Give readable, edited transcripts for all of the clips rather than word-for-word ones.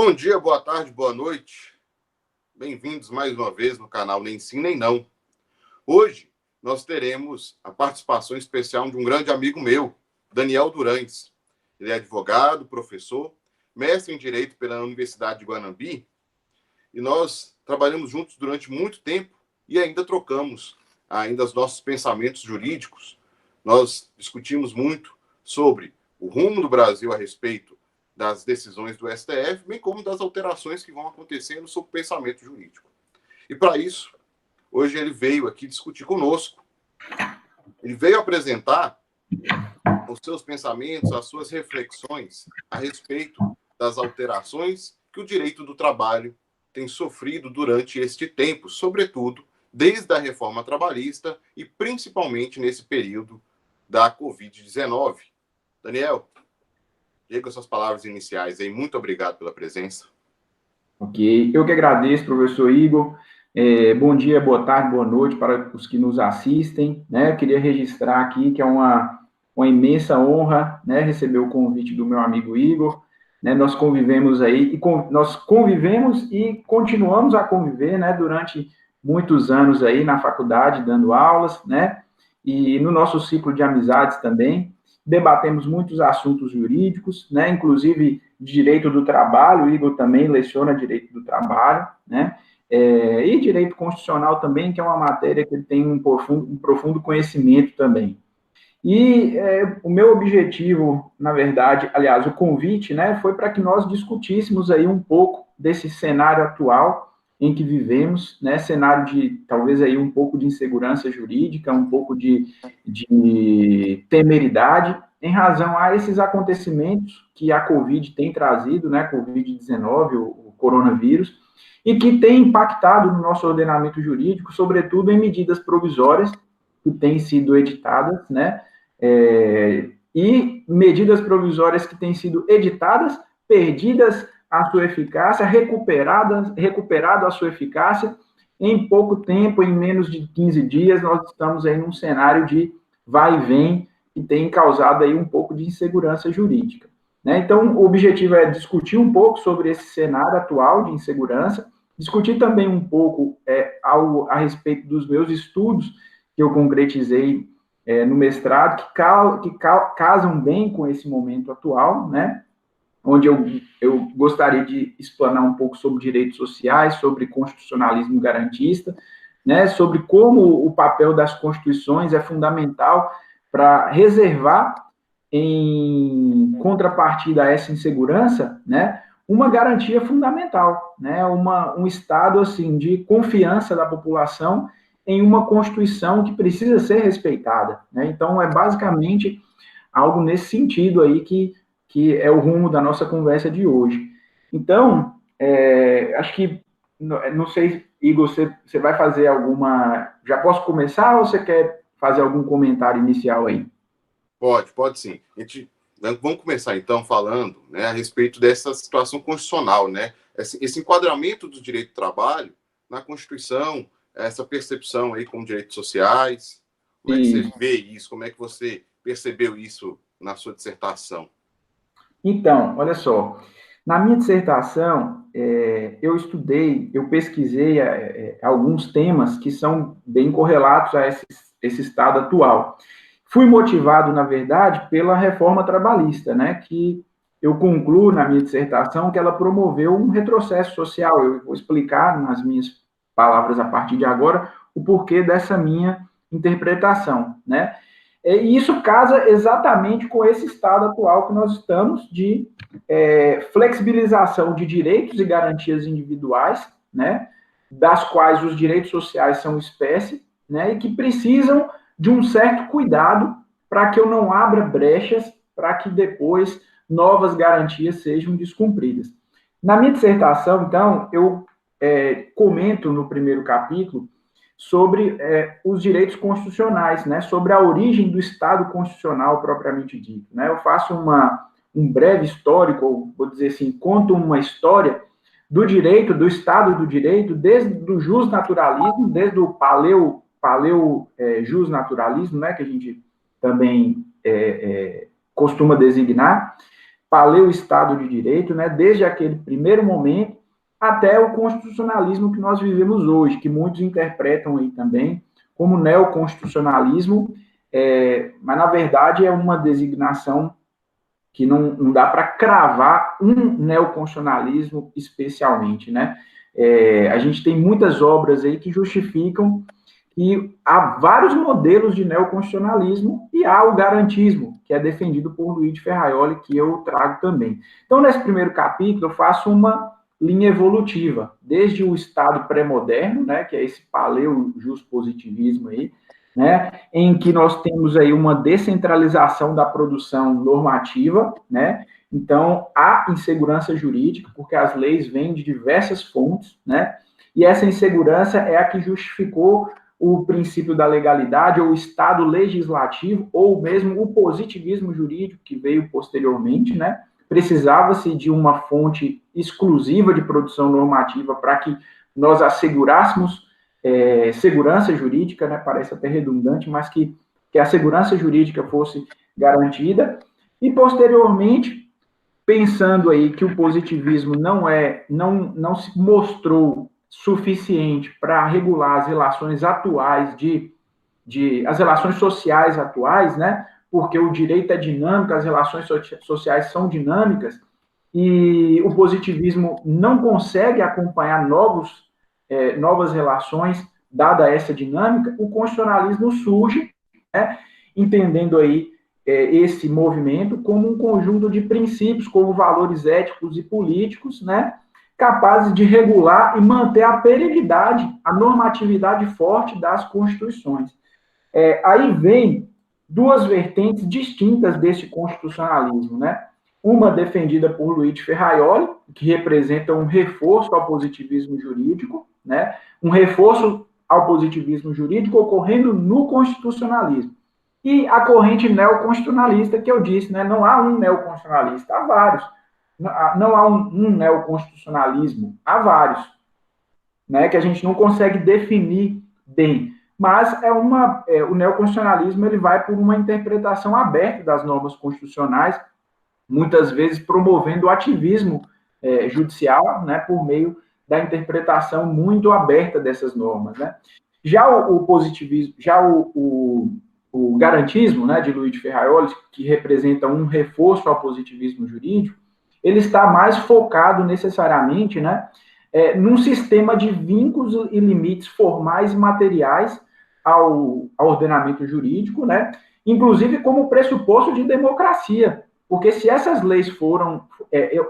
Bom dia, boa tarde, boa noite. Bem-vindos mais uma vez no canal Nem Sim Nem Não. Hoje nós teremos a participação especial de um grande amigo meu, Daniel Durães. Ele é advogado, professor, mestre em Direito pela Universidade de Guanambi, e nós trabalhamos juntos durante muito tempo e ainda trocamos os nossos pensamentos jurídicos. Nós discutimos muito sobre o rumo do Brasil a respeito das decisões do STF, bem como das alterações que vão acontecendo sobre o pensamento jurídico. E para isso, hoje ele veio aqui discutir conosco. Ele veio apresentar os seus pensamentos, as suas reflexões a respeito das alterações que o direito do trabalho tem sofrido durante este tempo, sobretudo desde a reforma trabalhista e principalmente nesse período da Covid-19. Daniel, diga as suas palavras iniciais aí. Muito obrigado pela presença. Ok, eu que agradeço, professor Igor. Bom dia, boa tarde, boa noite para os que nos assistem, né? Eu queria registrar aqui que é uma imensa honra, né, receber o convite do meu amigo Igor, né? Nós convivemos aí, nós convivemos e continuamos a conviver, né, durante muitos anos aí na faculdade, dando aulas, né, e no nosso ciclo de amizades também. Debatemos muitos assuntos jurídicos, né, inclusive direito do trabalho. O Igor também leciona direito do trabalho, né, e direito constitucional também, que é uma matéria que ele tem um profundo conhecimento também. E o meu objetivo, na verdade, aliás, o convite, né, foi para que nós discutíssemos aí um pouco desse cenário atual em que vivemos, né, cenário de, talvez, aí um pouco de insegurança jurídica, um pouco de temeridade, em razão a esses acontecimentos que a Covid tem trazido, né, Covid-19, o coronavírus, e que tem impactado no nosso ordenamento jurídico, sobretudo em medidas provisórias que têm sido editadas, né, e medidas provisórias que têm sido editadas, perdidas a sua eficácia, recuperado a sua eficácia, em pouco tempo, em menos de 15 dias, nós estamos aí num cenário de vai e vem, que tem causado aí um pouco de insegurança jurídica, né? Então, o objetivo é discutir um pouco sobre esse cenário atual de insegurança, discutir também um pouco a respeito dos meus estudos que eu concretizei no mestrado, que casam bem com esse momento atual, né? Onde eu gostaria de explanar um pouco sobre direitos sociais, sobre constitucionalismo garantista, né? Sobre como o papel das constituições é fundamental para reservar, em contrapartida a essa insegurança, né, uma garantia fundamental, né, um estado assim de confiança da população em uma Constituição que precisa ser respeitada, né? Então, é basicamente algo nesse sentido aí que é o rumo da nossa conversa de hoje. Então, acho que, não sei, Igor, você vai fazer alguma... Já posso começar ou você quer fazer algum comentário inicial aí? Pode sim. Vamos começar, então, falando, né, a respeito dessa situação constitucional, né? Esse enquadramento do direito do trabalho na Constituição, essa percepção aí com direitos sociais. Como é que você vê isso? Como é que você percebeu isso na sua dissertação? Então, olha só, na minha dissertação, eu pesquisei alguns temas que são bem correlatos a esse estado atual. Fui motivado, na verdade, pela reforma trabalhista, né, que eu concluo na minha dissertação que ela promoveu um retrocesso social. Eu vou explicar nas minhas palavras a partir de agora o porquê dessa minha interpretação, né? E isso casa exatamente com esse estado atual que nós estamos de flexibilização de direitos e garantias individuais, né, das quais os direitos sociais são espécie, né, e que precisam de um certo cuidado para que eu não abra brechas para que depois novas garantias sejam descumpridas. Na minha dissertação, então, eu comento no primeiro capítulo sobre os direitos constitucionais, né, sobre a origem do Estado constitucional propriamente dito, né. Eu faço um breve histórico, ou vou dizer assim, conto uma história do direito, do Estado do direito, desde o justnaturalismo, desde o justnaturalismo, né, que a gente também costuma designar, paleo-Estado de Direito, né, desde aquele primeiro momento até o constitucionalismo que nós vivemos hoje, que muitos interpretam aí também como neoconstitucionalismo, mas, na verdade, é uma designação que não dá para cravar um neoconstitucionalismo especialmente, né? A gente tem muitas obras aí que justificam que há vários modelos de neoconstitucionalismo e há o garantismo, que é defendido por Luiz de Ferraioli, que eu trago também. Então, nesse primeiro capítulo, eu faço uma linha evolutiva, desde o Estado pré-moderno, né, que é esse paleo-juspositivismo aí, né, em que nós temos aí uma descentralização da produção normativa, né, então há insegurança jurídica, porque as leis vêm de diversas fontes, né, e essa insegurança é a que justificou o princípio da legalidade, ou o Estado legislativo, ou mesmo o positivismo jurídico, que veio posteriormente, né, precisava-se de uma fonte exclusiva de produção normativa para que nós assegurássemos segurança jurídica, né, parece até redundante, mas que a segurança jurídica fosse garantida, e posteriormente, pensando aí que o positivismo não se mostrou suficiente para regular as relações atuais as relações sociais atuais, né, porque o direito é dinâmico, as relações sociais são dinâmicas, e o positivismo não consegue acompanhar novas relações, dada essa dinâmica, o constitucionalismo surge, né, entendendo aí esse movimento como um conjunto de princípios, como valores éticos e políticos, né, capazes de regular e manter a perenidade, a normatividade forte das constituições. Aí vem duas vertentes distintas desse constitucionalismo, né? Uma defendida por Luiz de Ferraioli, que representa um reforço ao positivismo jurídico, né? Um reforço ao positivismo jurídico ocorrendo no constitucionalismo. E a corrente neoconstitucionalista, que eu disse, né? Não há um neoconstitucionalista, há vários. Não há um neoconstitucionalismo, há vários, né? Que a gente não consegue definir bem. Mas o neoconstitucionalismo ele vai por uma interpretação aberta das normas constitucionais, muitas vezes promovendo o ativismo judicial, né, por meio da interpretação muito aberta dessas normas, né? Já o positivismo, já o garantismo, né, de Luiz de Ferraioli, que representa um reforço ao positivismo jurídico, ele está mais focado necessariamente, né, num sistema de vínculos e limites formais e materiais ao ordenamento jurídico, né, inclusive como pressuposto de democracia, porque se essas leis foram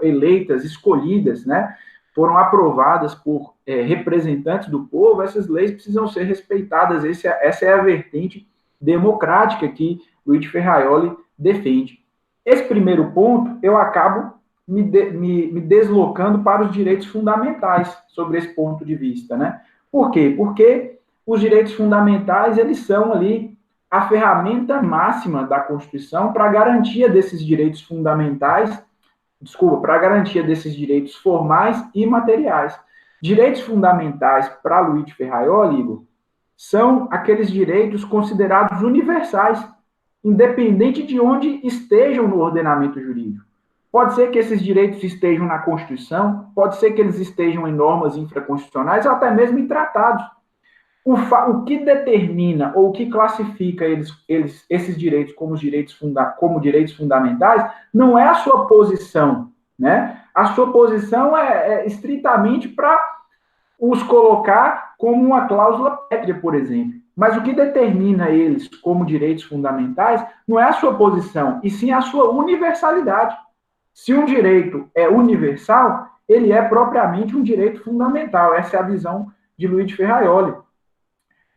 eleitas, escolhidas, né, foram aprovadas por representantes do povo, essas leis precisam ser respeitadas. Essa é a vertente democrática que Luiz de Ferraioli defende. Esse primeiro ponto, eu acabo me deslocando para os direitos fundamentais sobre esse ponto de vista, né? Por quê? Porque os direitos fundamentais, eles são ali a ferramenta máxima da Constituição para a garantia desses direitos fundamentais, para a garantia desses direitos formais e materiais. Direitos fundamentais para Luiz de Ferraioli, Igor, são aqueles direitos considerados universais, independente de onde estejam no ordenamento jurídico. Pode ser que esses direitos estejam na Constituição, pode ser que eles estejam em normas infraconstitucionais ou até mesmo em tratados. O que determina ou o que classifica esses direitos como direitos fundamentais não é a sua posição, né? A sua posição é estritamente para os colocar como uma cláusula pétrea, por exemplo. Mas o que determina eles como direitos fundamentais não é a sua posição, e sim a sua universalidade. Se um direito é universal, ele é propriamente um direito fundamental. Essa é a visão de Luiz de Ferraioli.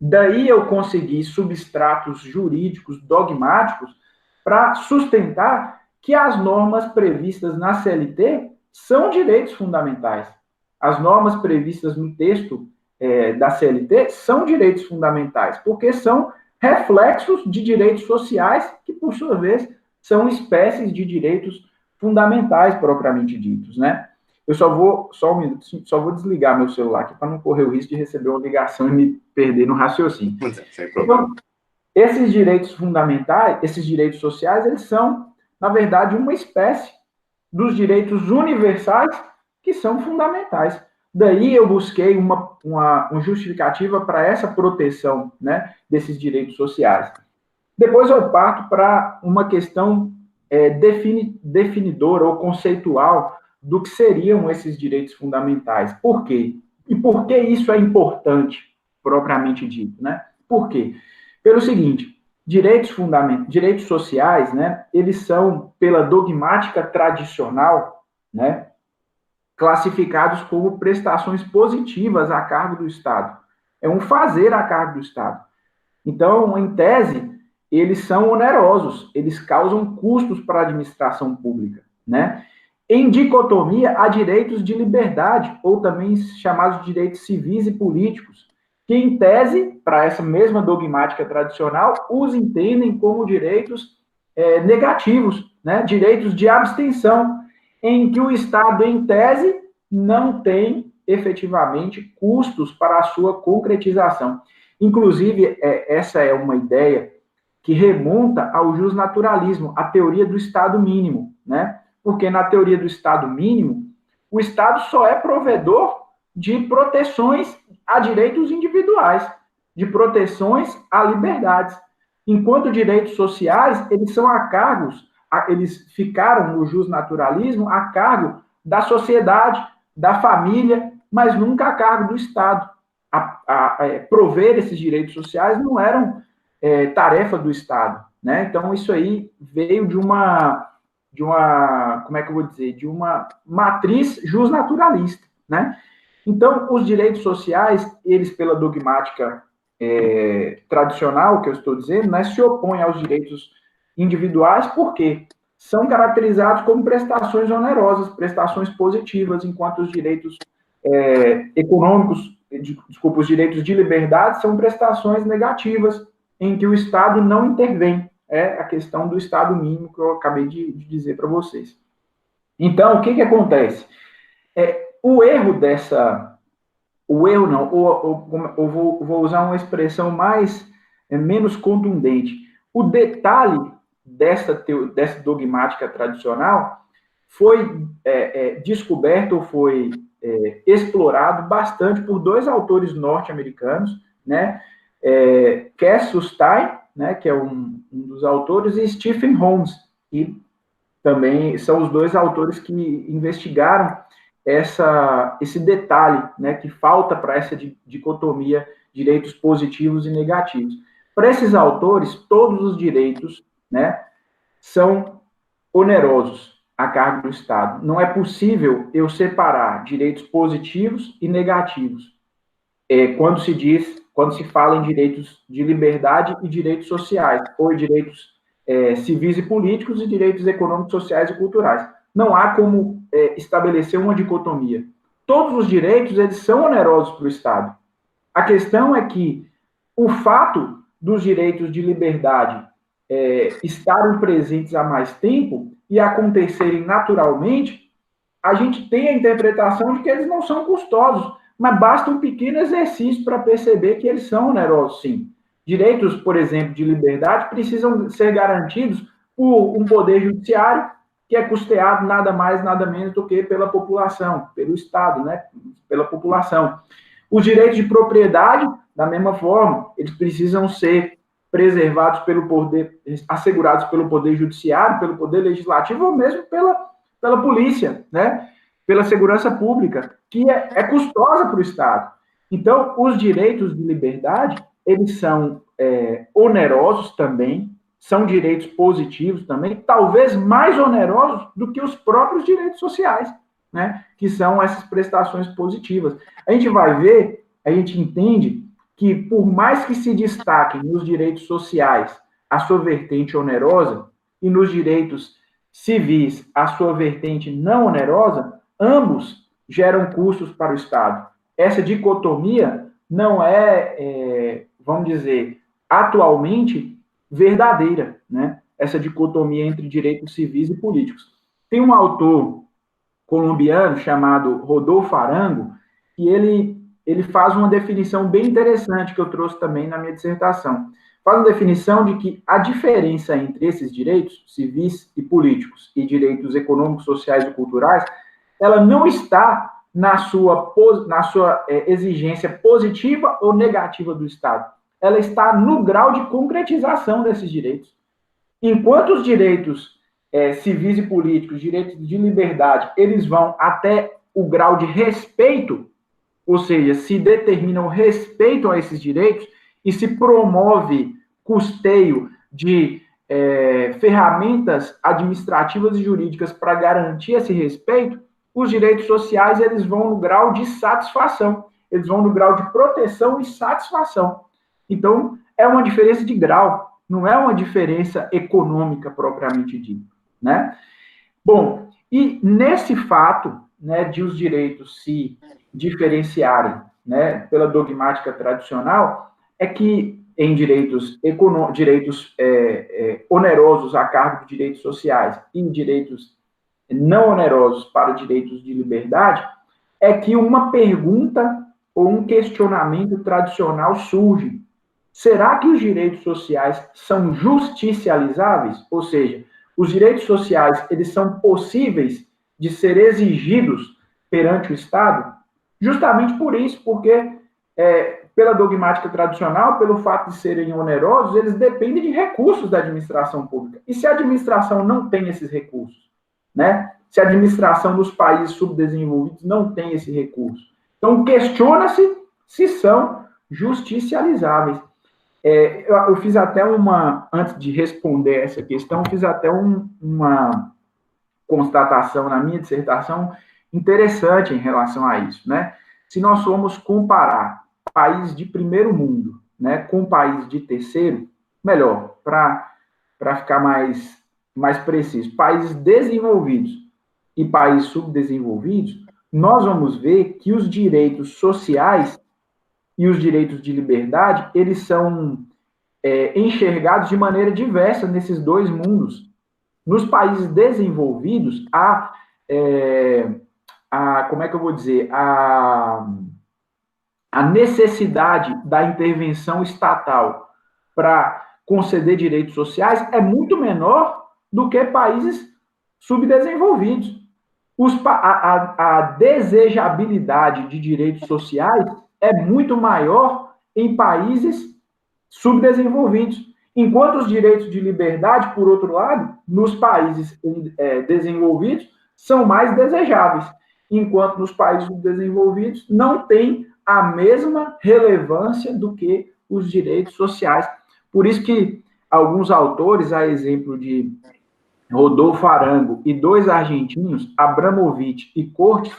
Daí eu consegui substratos jurídicos dogmáticos para sustentar que as normas previstas na CLT são direitos fundamentais. As normas previstas no texto da CLT são direitos fundamentais, porque são reflexos de direitos sociais que, por sua vez, são espécies de direitos fundamentais propriamente ditos, né? Eu só um minuto, só vou desligar meu celular aqui para não correr o risco de receber uma ligação e me perder no raciocínio. Sem problema. Então, esses direitos fundamentais, esses direitos sociais, eles são, na verdade, uma espécie dos direitos universais que são fundamentais. Daí eu busquei uma justificativa para essa proteção, né, desses direitos sociais. Depois eu parto para uma questão definidora ou conceitual do que seriam esses direitos fundamentais. Por quê? E por que isso é importante, propriamente dito, né? Por quê? Pelo seguinte, direitos sociais, né, eles são, pela dogmática tradicional, né, classificados como prestações positivas a cargo do Estado. É um fazer a cargo do Estado. Então, em tese, eles são onerosos, eles causam custos para a administração pública, né? Em dicotomia, há direitos de liberdade, ou também chamados de direitos civis e políticos, que, em tese, para essa mesma dogmática tradicional, os entendem como direitos negativos, né? Direitos de abstenção, em que o Estado, em tese, não tem efetivamente custos para a sua concretização. Inclusive, essa é uma ideia que remonta ao justnaturalismo, a teoria do Estado mínimo, né? Porque na teoria do Estado mínimo, o Estado só é provedor de proteções a direitos individuais, de proteções a liberdades. Enquanto direitos sociais, eles são a cargos, eles ficaram no justnaturalismo a cargo da sociedade, da família, mas nunca a cargo do Estado. Prover esses direitos sociais não eram tarefa do Estado, né? Então, isso aí veio de uma, como é que eu vou dizer, de uma matriz justnaturalista, né? Então, os direitos sociais, eles, pela dogmática tradicional, que eu estou dizendo, né, se opõem aos direitos individuais, porque são caracterizados como prestações onerosas, prestações positivas, enquanto os direitos econômicos, desculpa, os direitos de liberdade são prestações negativas, em que o Estado não intervém. É a questão do Estado mínimo que eu acabei de dizer para vocês. Então, o que acontece? O erro não, vou usar uma expressão menos contundente. O detalhe dessa dogmática tradicional foi descoberto, foi explorado bastante por dois autores norte-americanos, né? Cass Sunstein, né, que é um dos autores, e Stephen Holmes, que também são os dois autores que investigaram esse detalhe, né, que falta para essa dicotomia direitos positivos e negativos. Para esses autores, todos os direitos, né, são onerosos a cargo do Estado. Não é possível eu separar direitos positivos e negativos quando se fala em direitos de liberdade e direitos sociais, ou direitos civis e políticos e direitos econômicos, sociais e culturais. Não há como estabelecer uma dicotomia. Todos os direitos, eles são onerosos para o Estado. A questão é que o fato dos direitos de liberdade estarem presentes há mais tempo e acontecerem naturalmente, a gente tem a interpretação de que eles não são custosos, mas basta um pequeno exercício para perceber que eles são onerosos, sim. Direitos, por exemplo, de liberdade precisam ser garantidos por um poder judiciário que é custeado nada mais, nada menos do que pela população, pelo Estado, né? Pela população. Os direitos de propriedade, da mesma forma, eles precisam ser preservados pelo poder, assegurados pelo poder judiciário, pelo poder legislativo ou mesmo pela polícia, né? Pela segurança pública, que é custosa para o Estado. Então, os direitos de liberdade, eles são onerosos também, são direitos positivos também, talvez mais onerosos do que os próprios direitos sociais, né? Que são essas prestações positivas. A gente vai ver, a gente entende que, por mais que se destaquem nos direitos sociais a sua vertente onerosa e nos direitos civis a sua vertente não onerosa, ambos geram custos para o Estado. Essa dicotomia não vamos dizer, atualmente verdadeira, né? Essa dicotomia entre direitos civis e políticos. Tem um autor colombiano chamado Rodolfo Arango, que ele faz uma definição bem interessante que eu trouxe também na minha dissertação. faz a definição de que a diferença entre esses direitos civis e políticos e direitos econômicos, sociais e culturais, ela não está na sua exigência positiva ou negativa do Estado. Ela está no grau de concretização desses direitos. Enquanto os direitos civis e políticos, direitos de liberdade, eles vão até o grau de respeito, ou seja, se determina o respeito a esses direitos e se promove custeio de ferramentas administrativas e jurídicas para garantir esse respeito, os direitos sociais eles vão no grau de satisfação, eles vão no grau de proteção e satisfação. Então, é uma diferença de grau, não é uma diferença econômica propriamente dita, né? Bom, e nesse fato, né, de os direitos se diferenciarem, né, pela dogmática tradicional, é que em direitos onerosos a cargo de direitos sociais e em direitos não onerosos para direitos de liberdade, é que uma pergunta ou um questionamento tradicional surge. Será que os direitos sociais são justicializáveis? Ou seja, os direitos sociais, eles são possíveis de ser exigidos perante o Estado? Justamente por isso, porque pela dogmática tradicional, pelo fato de serem onerosos, eles dependem de recursos da administração pública. E se a administração não tem esses recursos, né? Se a administração dos países subdesenvolvidos não tem esse recurso. Então, questiona-se se são justicializáveis. Eu fiz até antes de responder essa questão, fiz até uma constatação na minha dissertação interessante em relação a isso, né? Se nós formos comparar países de primeiro mundo, né, com países de terceiro, melhor, para ficar mais preciso, países desenvolvidos e países subdesenvolvidos, nós vamos ver que os direitos sociais e os direitos de liberdade, eles são enxergados de maneira diversa nesses dois mundos. Nos países desenvolvidos, como é que eu vou dizer, a necessidade da intervenção estatal para conceder direitos sociais é muito menor do que países subdesenvolvidos. A desejabilidade de direitos sociais é muito maior em países subdesenvolvidos, enquanto os direitos de liberdade, por outro lado, nos países desenvolvidos, são mais desejáveis, enquanto nos países subdesenvolvidos não tem a mesma relevância do que os direitos sociais. Por isso que alguns autores, a exemplo de Rodolfo Arango e dois argentinos, Abramovich e Cortes,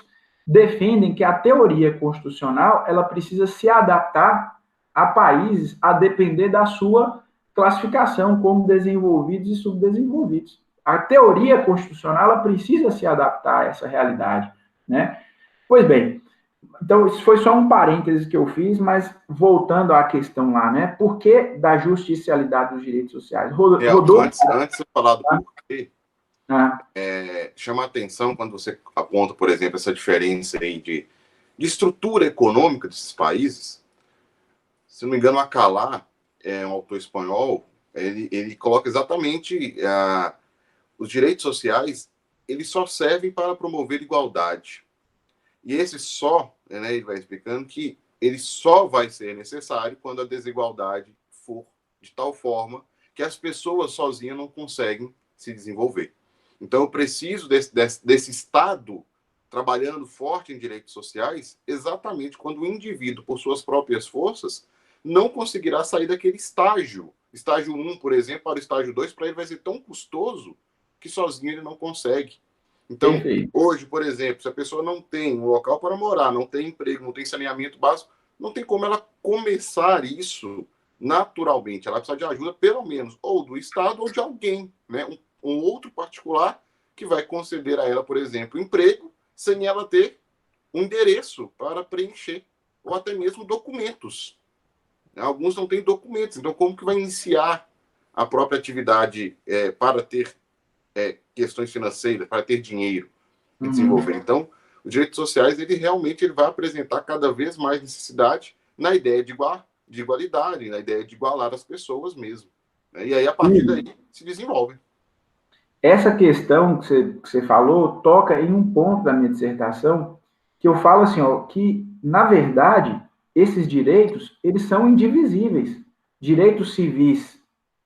defendem que a teoria constitucional ela precisa se adaptar a países a depender da sua classificação como desenvolvidos e subdesenvolvidos. A teoria constitucional ela precisa se adaptar a essa realidade, né? Pois bem, então isso foi só um parêntese que eu fiz, mas voltando à questão lá, né? Por que da justicialidade dos direitos sociais? Antes de falar do porquê, chama a atenção quando você aponta, por exemplo, essa diferença aí de estrutura econômica desses países. Se não me engano, Acalá, um autor espanhol, ele coloca exatamente os direitos sociais, eles só servem para promover igualdade. E esse só, né, ele vai explicando que ele só vai ser necessário quando a desigualdade for de tal forma que as pessoas sozinhas não conseguem se desenvolver. Então, eu preciso desse Estado trabalhando forte em direitos sociais exatamente quando o indivíduo, por suas próprias forças, não conseguirá sair daquele estágio. Estágio 1, por exemplo, para o estágio 2, para ele vai ser tão custoso que sozinho ele não consegue. Então, hoje, por exemplo, se a pessoa não tem um local para morar, não tem emprego, não tem saneamento básico, não tem como ela começar isso naturalmente. Ela precisa de ajuda, pelo menos, ou do Estado ou de alguém, né? Um outro particular que vai conceder a ela, por exemplo, emprego, sem ela ter um endereço para preencher, ou até mesmo documentos. Alguns não têm documentos, então como que vai iniciar a própria atividade para ter questões financeiras, para ter dinheiro e desenvolver? Então, os direitos sociais, ele realmente vai apresentar cada vez mais necessidade na ideia de de igualdade, na ideia de igualar as pessoas mesmo. Né? E aí, a partir daí, se desenvolve. Essa questão que você falou toca em um ponto da minha dissertação, que eu falo assim, ó, que, na verdade, esses direitos, eles são indivisíveis. Direitos civis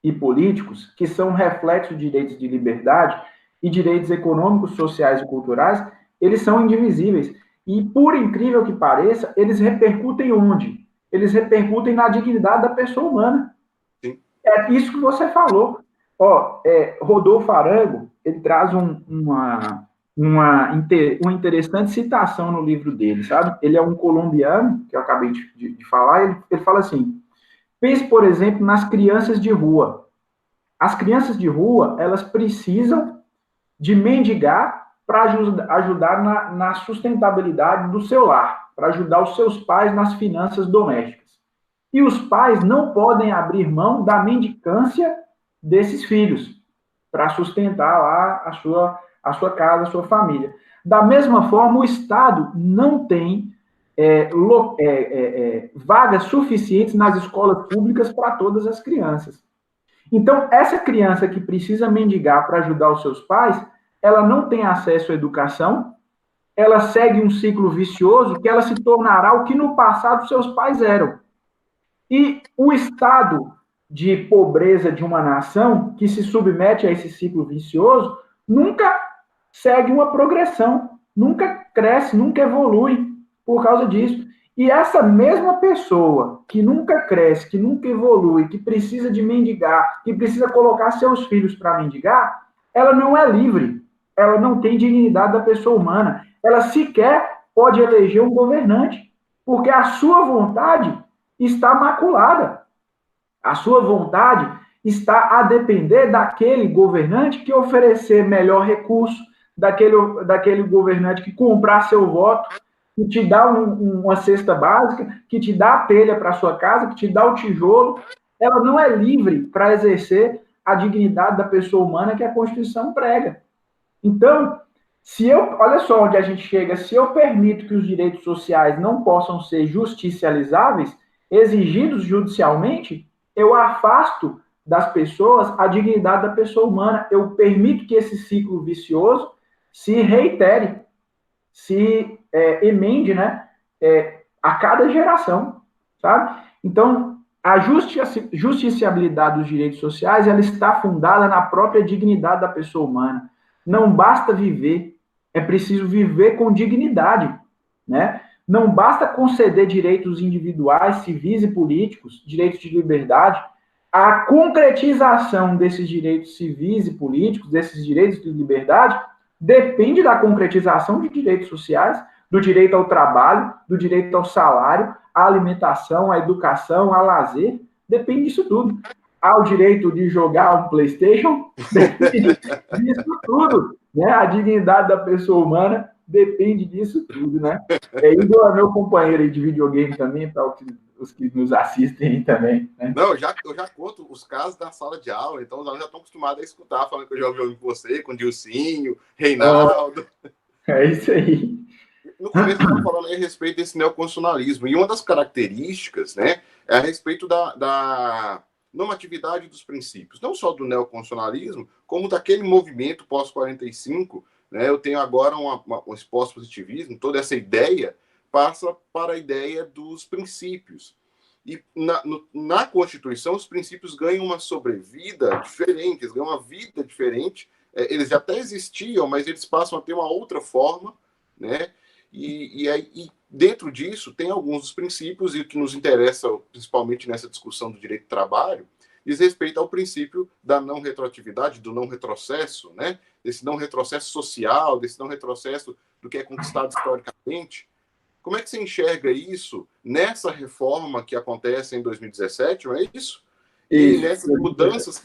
e políticos, que são reflexos de direitos de liberdade, e direitos econômicos, sociais e culturais, eles são indivisíveis. E, por incrível que pareça, eles repercutem onde? Eles repercutem na dignidade da pessoa humana. Sim. É isso que você falou. Ó, Rodolfo Arango, ele traz uma interessante citação no livro dele, sabe? Ele é um colombiano, que eu acabei de falar, ele fala assim, pense, por exemplo, nas crianças de rua. As crianças de rua, elas precisam de mendigar para ajudar na sustentabilidade do seu lar, para ajudar os seus pais nas finanças domésticas. E os pais não podem abrir mão da mendicância desses filhos para sustentar lá a sua casa, a sua família. Da mesma forma, o Estado não tem vagas suficientes nas escolas públicas para todas as crianças. Então, essa criança que precisa mendigar para ajudar os seus pais, ela não tem acesso à educação, ela segue um ciclo vicioso que ela se tornará o que no passado seus pais eram. E o estado de pobreza de uma nação que se submete a esse ciclo vicioso nunca segue uma progressão, nunca cresce, nunca evolui por causa disso. E essa mesma pessoa que nunca cresce, que nunca evolui, que precisa de mendigar, que precisa colocar seus filhos para mendigar, ela não é livre, ela não tem dignidade da pessoa humana, ela sequer pode eleger um governante, porque a sua vontade está maculada. A sua vontade está a depender daquele governante que oferecer melhor recurso, daquele governante que comprar seu voto, que te dá uma cesta básica, que te dá a telha para sua casa, que te dá o tijolo. Ela não é livre para exercer a dignidade da pessoa humana que a Constituição prega. Então, olha só onde a gente chega, se eu permito que os direitos sociais não possam ser justicializáveis, exigidos judicialmente, eu afasto das pessoas a dignidade da pessoa humana, eu permito que esse ciclo vicioso se reitere, se emende, né, a cada geração, sabe? Então, a justiciabilidade dos direitos sociais, ela está fundada na própria dignidade da pessoa humana. Não basta viver, é preciso viver com dignidade, né? Não basta conceder direitos individuais, civis e políticos, direitos de liberdade. A concretização desses direitos civis e políticos, desses direitos de liberdade, depende da concretização de direitos sociais, do direito ao trabalho, do direito ao salário, à alimentação, à educação, ao lazer, depende disso tudo. Há o direito de jogar um PlayStation, depende disso tudo, né? A dignidade da pessoa humana depende disso tudo, né? E meu companheiro de videogame também, para os que nos assistem também, né? Não, eu já conto os casos da sala de aula, então os alunos já estão acostumados a escutar, falando que eu já ouvi com você, com o Dilcinho, Reinaldo. É isso aí. No começo, eu estava falando aí a respeito desse neoconstitucionalismo, e uma das características, né, é a respeito da normatividade dos princípios, não só do neoconstitucionalismo, como daquele movimento pós-45, né, eu tenho agora um pós-positivismo, toda essa ideia passa para a ideia dos princípios. E na Constituição, os princípios ganham uma sobrevida diferente, eles ganham uma vida diferente, eles até existiam, mas eles passam a ter uma outra forma, né? E dentro disso, tem alguns dos princípios, e o que nos interessa, principalmente nessa discussão do direito do trabalho, diz respeito ao princípio da não retroatividade, do não retrocesso, né? Desse não retrocesso social, desse não retrocesso do que é conquistado historicamente. Como é que você enxerga isso nessa reforma que acontece em 2017, não é isso? E nessas mudanças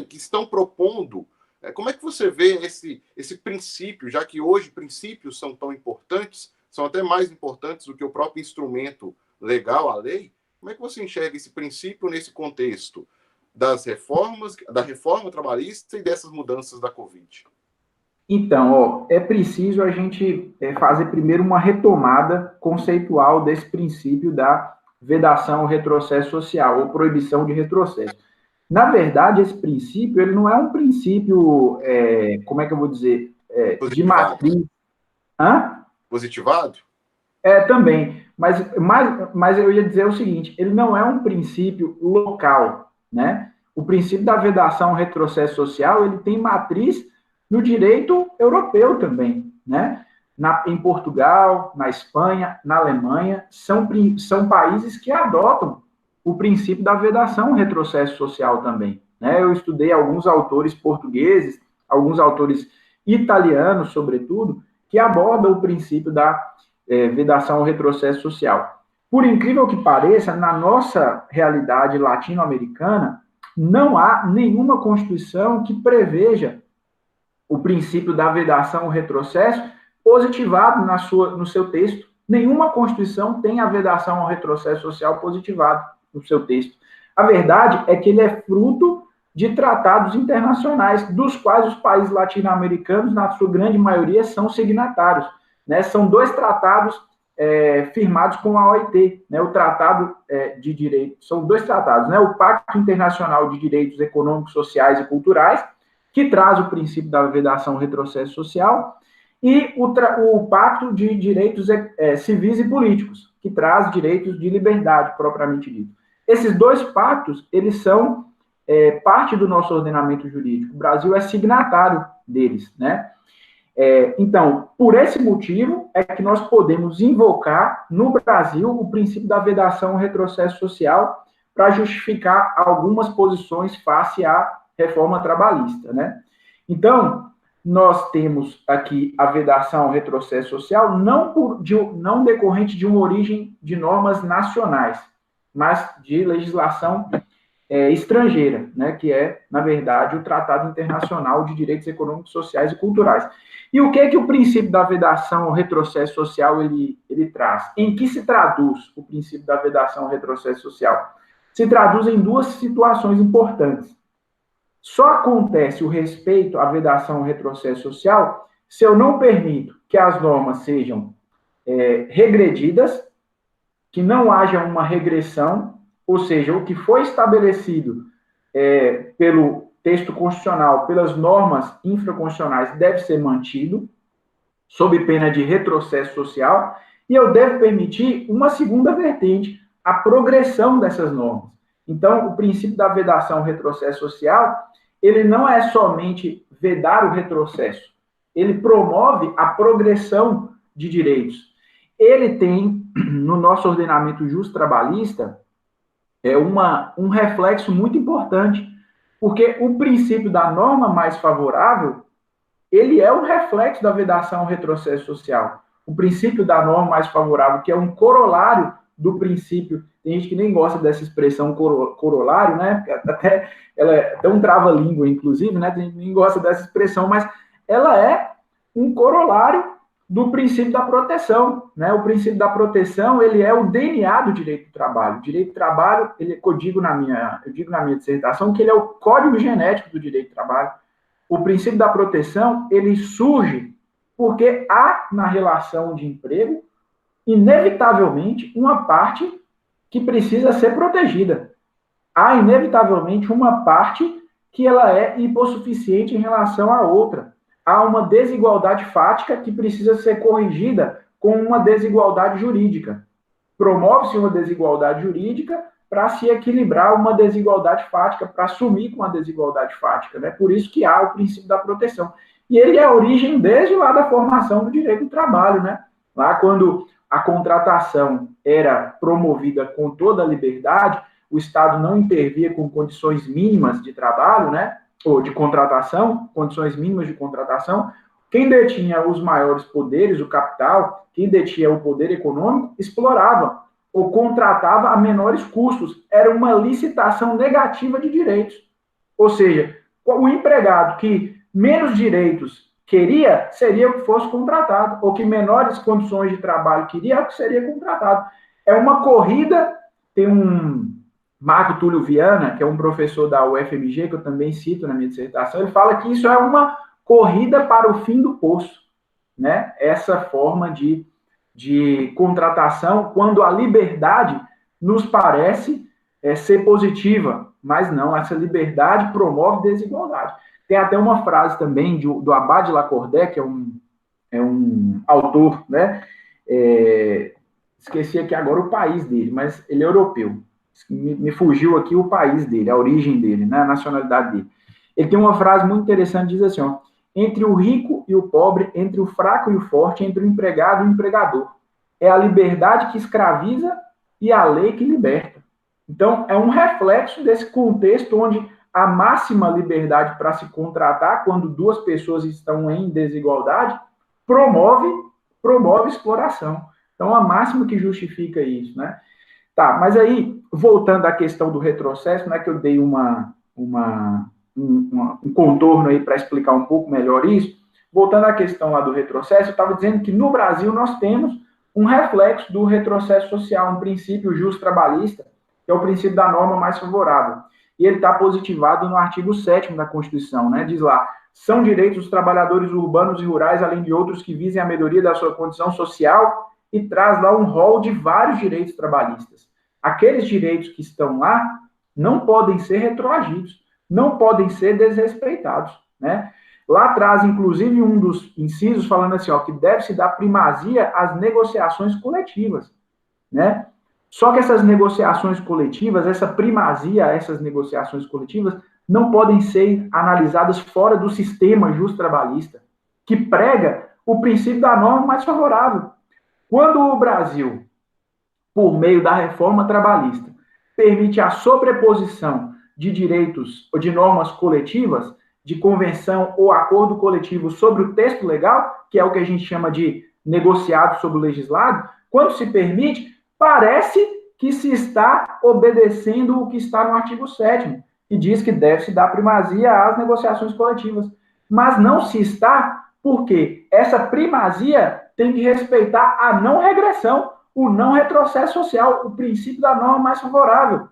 que estão propondo. Como é que você vê esse princípio, já que hoje princípios são tão importantes, são até mais importantes do que o próprio instrumento legal, a lei? Como é que você enxerga esse princípio nesse contexto das reformas, da reforma trabalhista e dessas mudanças da Covid? Então, é preciso a gente fazer primeiro uma retomada conceitual desse princípio da vedação ao retrocesso social, ou proibição de retrocesso. Na verdade, esse princípio, ele não é um princípio, como é que eu vou dizer, de matriz. Hã? Positivado? Também, mas eu ia dizer o seguinte, ele não é um princípio local, né? O princípio da vedação ao retrocesso social, ele tem matriz no direito europeu também, né? Em Portugal, na Espanha, na Alemanha, são países que adotam o princípio da vedação ao retrocesso social também, né? Eu estudei alguns autores portugueses, alguns autores italianos, sobretudo, que abordam o princípio da vedação ao retrocesso social. Por incrível que pareça, na nossa realidade latino-americana, não há nenhuma Constituição que preveja o princípio da vedação ao retrocesso positivado no seu texto. Nenhuma Constituição tem a vedação ao retrocesso social positivado no seu texto. A verdade é que ele é fruto de tratados internacionais, dos quais os países latino-americanos, na sua grande maioria, são signatários. Né? São 2 tratados firmados com a OIT, né? O Tratado de Direitos, são 2 tratados, né? O Pacto Internacional de Direitos Econômicos, Sociais e Culturais, que traz o princípio da vedação ao retrocesso social, e o Pacto de Direitos Civis e Políticos, que traz direitos de liberdade, propriamente dito. Esses 2 pactos, eles são parte do nosso ordenamento jurídico. O Brasil é signatário deles, né? Então, por esse motivo, é que nós podemos invocar, no Brasil, o princípio da vedação ao retrocesso social para justificar algumas posições face à reforma trabalhista, né? Então, nós temos aqui a vedação ao retrocesso social não decorrente de uma origem de normas nacionais, mas de legislação estrangeira, né, que é, na verdade, o Tratado Internacional de Direitos Econômicos, Sociais e Culturais. E o que o princípio da vedação ao retrocesso social ele traz? Em que se traduz o princípio da vedação ao retrocesso social? Se traduz em 2 situações importantes. Só acontece o respeito à vedação ao retrocesso social se eu não permito que as normas sejam regredidas, que não haja uma regressão, ou seja, o que foi estabelecido pelo texto constitucional, pelas normas infraconstitucionais, deve ser mantido, sob pena de retrocesso social, e eu devo permitir uma segunda vertente, a progressão dessas normas. Então, o princípio da vedação ao retrocesso social, ele não é somente vedar o retrocesso, ele promove a progressão de direitos. Ele tem, no nosso ordenamento justo trabalhista, um reflexo muito importante, porque o princípio da norma mais favorável, ele é um reflexo da vedação ao retrocesso social. O princípio da norma mais favorável, que é um corolário do princípio, tem gente que nem gosta dessa expressão corolário, né? Até ela é até um trava-língua, inclusive, né? Tem gente que nem gosta dessa expressão, mas ela é um corolário do princípio da proteção, né? O princípio da proteção, ele é o DNA do direito do trabalho. O direito do trabalho, eu digo na minha dissertação que ele é o código genético do direito do trabalho. O princípio da proteção, ele surge porque há na relação de emprego, inevitavelmente, uma parte que precisa ser protegida. Há, inevitavelmente, uma parte que ela é hipossuficiente em relação à outra. Há uma desigualdade fática que precisa ser corrigida com uma desigualdade jurídica. Promove-se uma desigualdade jurídica para se equilibrar uma desigualdade fática, para assumir com a desigualdade fática, né? Por isso que há o princípio da proteção. E ele é a origem desde lá da formação do direito do trabalho, né? Lá quando a contratação era promovida com toda a liberdade, o Estado não intervia com condições mínimas de trabalho, né? Ou de contratação, condições mínimas de contratação. Quem detinha os maiores poderes, o capital, quem detinha o poder econômico, explorava ou contratava a menores custos. Era uma licitação negativa de direitos. Ou seja, o empregado que menos direitos queria, seria o que fosse contratado, ou que menores condições de trabalho queria, é o que seria contratado. É uma corrida, tem um Marco Túlio Viana, que é um professor da UFMG, que eu também cito na minha dissertação, ele fala que isso é uma corrida para o fim do poço, né? Essa forma de contratação, quando a liberdade nos parece ser positiva, mas não, essa liberdade promove desigualdade. Tem até uma frase também do Abad Lacordaire, que é um autor, né? Esqueci aqui agora o país dele, mas ele é europeu. Me fugiu aqui o país dele, a origem dele, né? A nacionalidade dele. Ele tem uma frase muito interessante, diz assim, ó, entre o rico e o pobre, entre o fraco e o forte, entre o empregado e o empregador. É a liberdade que escraviza e a lei que liberta. Então, é um reflexo desse contexto onde a máxima liberdade para se contratar, quando duas pessoas estão em desigualdade, promove exploração. Então, a máxima que justifica isso, né? Tá, mas aí, voltando à questão do retrocesso, né, que eu dei um contorno aí para explicar um pouco melhor isso, voltando à questão lá do retrocesso, eu estava dizendo que no Brasil nós temos um reflexo do retrocesso social, um princípio justo trabalhista, que é o princípio da norma mais favorável. E ele está positivado no artigo 7º da Constituição, né? Diz lá, são direitos dos trabalhadores urbanos e rurais, além de outros que visem a melhoria da sua condição social, e traz lá um rol de vários direitos trabalhistas. Aqueles direitos que estão lá não podem ser retroagidos, não podem ser desrespeitados, né? Lá traz, inclusive, um dos incisos falando assim, ó, que deve-se dar primazia às negociações coletivas, né? Só que essas negociações coletivas, essa primazia a essas negociações coletivas, não podem ser analisadas fora do sistema justo trabalhista, que prega o princípio da norma mais favorável. Quando o Brasil, por meio da reforma trabalhista, permite a sobreposição de direitos ou de normas coletivas, de convenção ou acordo coletivo sobre o texto legal, que é o que a gente chama de negociado sobre o legislado, quando se permite, parece que se está obedecendo o que está no artigo 7º, que diz que deve-se dar primazia às negociações coletivas. Mas não se está, porque essa primazia tem que respeitar a não regressão, o não retrocesso social, o princípio da norma mais favorável.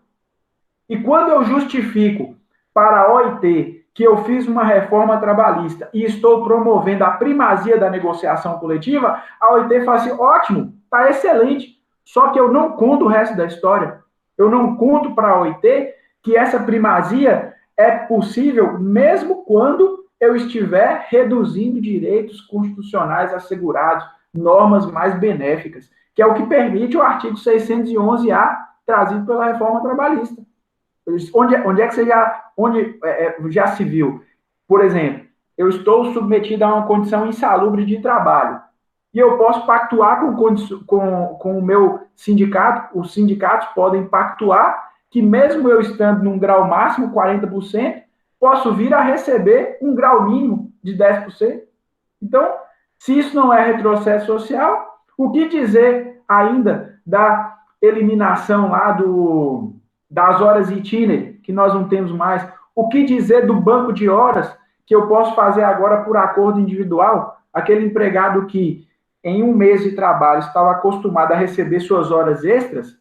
E quando eu justifico para a OIT que eu fiz uma reforma trabalhista e estou promovendo a primazia da negociação coletiva, a OIT fala assim, ótimo, está excelente, só que eu não conto o resto da história. Eu não conto para a OIT que essa primazia é possível mesmo quando eu estiver reduzindo direitos constitucionais assegurados, normas mais benéficas, que é o que permite o artigo 611-A trazido pela reforma trabalhista. Onde é que você já se viu? Por exemplo, eu estou submetido a uma condição insalubre de trabalho e eu posso pactuar com o meu sindicato, os sindicatos podem pactuar que mesmo eu estando num grau máximo, 40%, posso vir a receber um grau mínimo de 10%. Então, se isso não é retrocesso social, o que dizer ainda da eliminação lá das horas itinerárias, que nós não temos mais? O que dizer do banco de horas, que eu posso fazer agora por acordo individual? Aquele empregado que, em um mês de trabalho, estava acostumado a receber suas horas extras,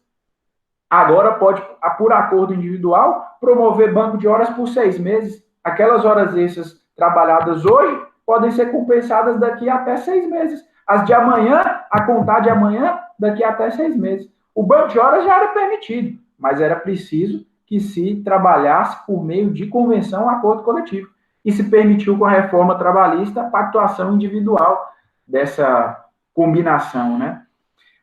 agora pode, por acordo individual, promover banco de horas por 6 meses. Aquelas horas extras trabalhadas hoje podem ser compensadas daqui até 6 meses. As de amanhã, a contar de amanhã, daqui até 6 meses. O banco de horas já era permitido, mas era preciso que se trabalhasse por meio de convenção, acordo coletivo. E se permitiu com a reforma trabalhista a pactuação individual dessa combinação, né?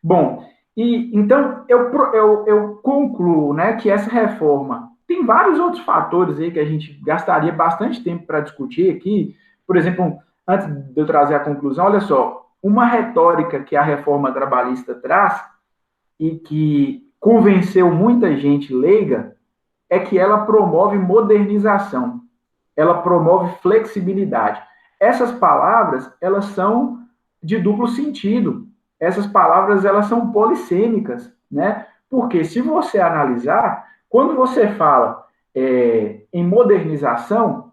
Bom, e então eu concluo, né, que essa reforma tem vários outros fatores aí que a gente gastaria bastante tempo para discutir aqui. Por exemplo, antes de eu trazer a conclusão, olha só, uma retórica que a reforma trabalhista traz e que convenceu muita gente leiga é que ela promove modernização, ela promove flexibilidade. Essas palavras, elas são de duplo sentido. Essas palavras, elas são polissêmicas, né? Porque se você analisar, quando você fala em modernização,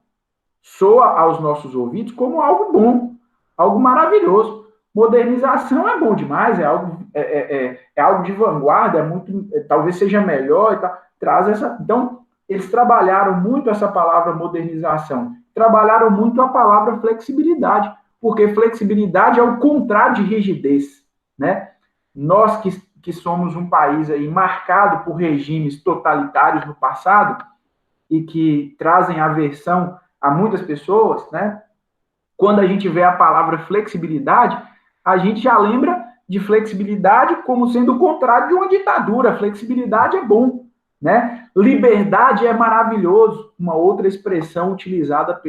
soa aos nossos ouvidos como algo bom, algo maravilhoso. Modernização é bom demais, é algo de vanguarda, talvez seja melhor e tal. Traz essa. Então, eles trabalharam muito essa palavra modernização, trabalharam muito a palavra flexibilidade, porque flexibilidade é o contrário de rigidez, né? Nós que que somos um país aí marcado por regimes totalitários no passado e que trazem aversão a muitas pessoas, né? Quando a gente vê a palavra flexibilidade, a gente já lembra de flexibilidade como sendo o contrário de uma ditadura. Flexibilidade é bom, né? Liberdade é maravilhoso, uma outra expressão utilizada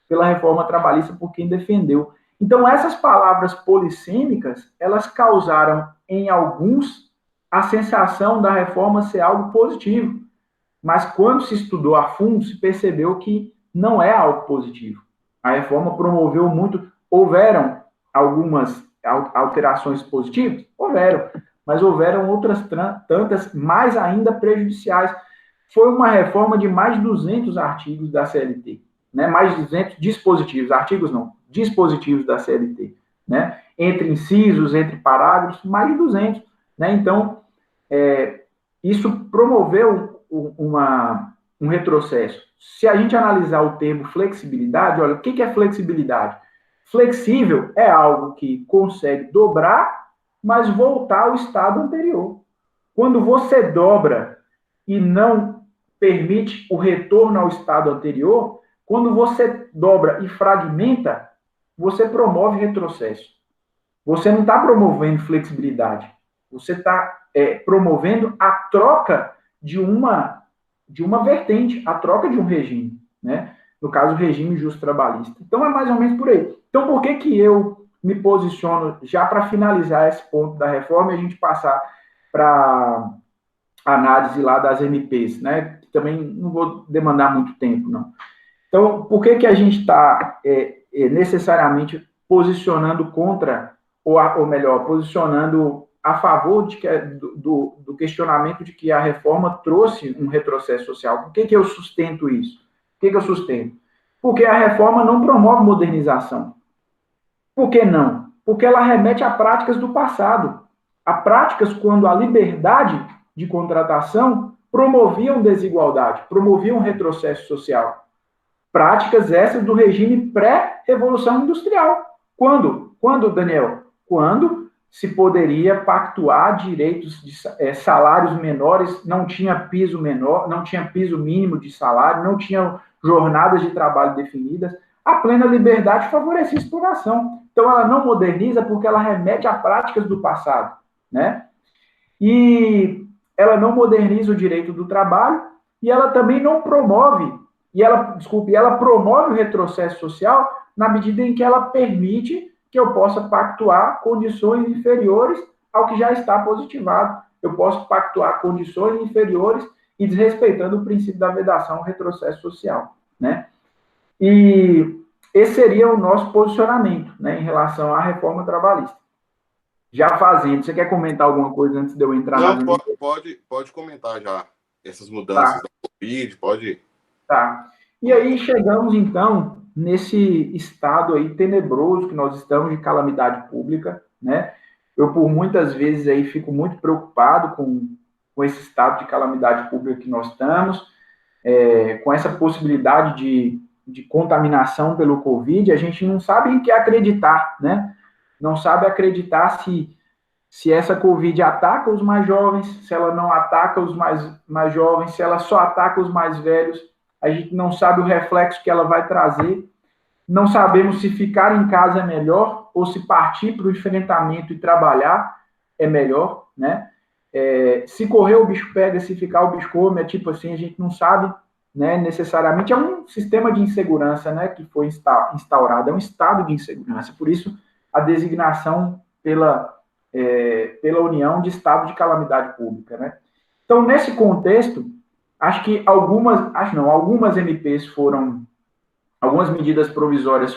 pela reforma trabalhista por quem defendeu. Então, essas palavras polissêmicas, elas causaram em alguns a sensação da reforma ser algo positivo. Mas quando se estudou a fundo, se percebeu que não é algo positivo. A reforma promoveu muito, houveram algumas alterações positivas? Houveram, mas houveram outras tantas mais ainda prejudiciais. Foi uma reforma de mais de 200 artigos da CLT, né? Mais de 200 dispositivos, artigos não, dispositivos da CLT, né? Entre incisos, entre parágrafos, mais de 200, né? Então, isso promoveu um retrocesso. Se a gente analisar o termo flexibilidade, olha, o que é flexibilidade? Flexível é algo que consegue dobrar, mas voltar ao estado anterior. Quando você dobra e não permite o retorno ao estado anterior, quando você dobra e fragmenta, você promove retrocesso. Você não está promovendo flexibilidade. Você está promovendo a troca de uma vertente, a troca de um regime, né? No caso, o regime justo trabalhista. Então, é mais ou menos por aí. Então, por que eu me posiciono, já para finalizar esse ponto da reforma e a gente passar para análise lá das MPs, né? Também não vou demandar muito tempo, não. Então, por que a gente está necessariamente posicionando contra, ou melhor, posicionando a favor do questionamento de que a reforma trouxe um retrocesso social? Por que eu sustento isso? Por que eu sustento? Porque a reforma não promove modernização. Por que não? Porque ela remete a práticas do passado. A práticas quando a liberdade de contratação promoviam desigualdade, promoviam retrocesso social. Práticas essas do regime pré-revolução industrial. Quando, Daniel? Quando se poderia pactuar direitos de salários menores, não tinha piso menor, não tinha piso mínimo de salário, não tinha jornadas de trabalho definidas. A plena liberdade favorecia a exploração. Então, ela não moderniza porque ela remete a práticas do passado, né? E ela não moderniza o direito do trabalho e ela também não promove, ela promove o retrocesso social na medida em que ela permite que eu possa pactuar condições inferiores ao que já está positivado. Eu posso pactuar condições inferiores e desrespeitando o princípio da vedação ao retrocesso social, né? E esse seria o nosso posicionamento, né, em relação à reforma trabalhista. Já fazendo, você quer comentar alguma coisa antes de eu entrar? Não, pode comentar já essas mudanças da Covid, pode. Tá. E aí chegamos, então, nesse estado aí tenebroso que nós estamos de calamidade pública, né? Eu, por muitas vezes, aí fico muito preocupado com esse estado de calamidade pública que nós estamos, com essa possibilidade de contaminação pelo Covid. A gente não sabe em que acreditar, né? Não sabe acreditar se essa Covid ataca os mais jovens, se ela não ataca os mais jovens, se ela só ataca os mais velhos. A gente não sabe o reflexo que ela vai trazer. Não sabemos se ficar em casa é melhor ou se partir para o enfrentamento e trabalhar é melhor, né? Se correr o bicho pega, se ficar o bicho come, é tipo assim, a gente não sabe, né, necessariamente. É um sistema de insegurança, né, que foi instaurado, é um estado de insegurança. Por isso, a designação pela União de estado de calamidade pública, né? Então, nesse contexto, acho que algumas MPs algumas medidas provisórias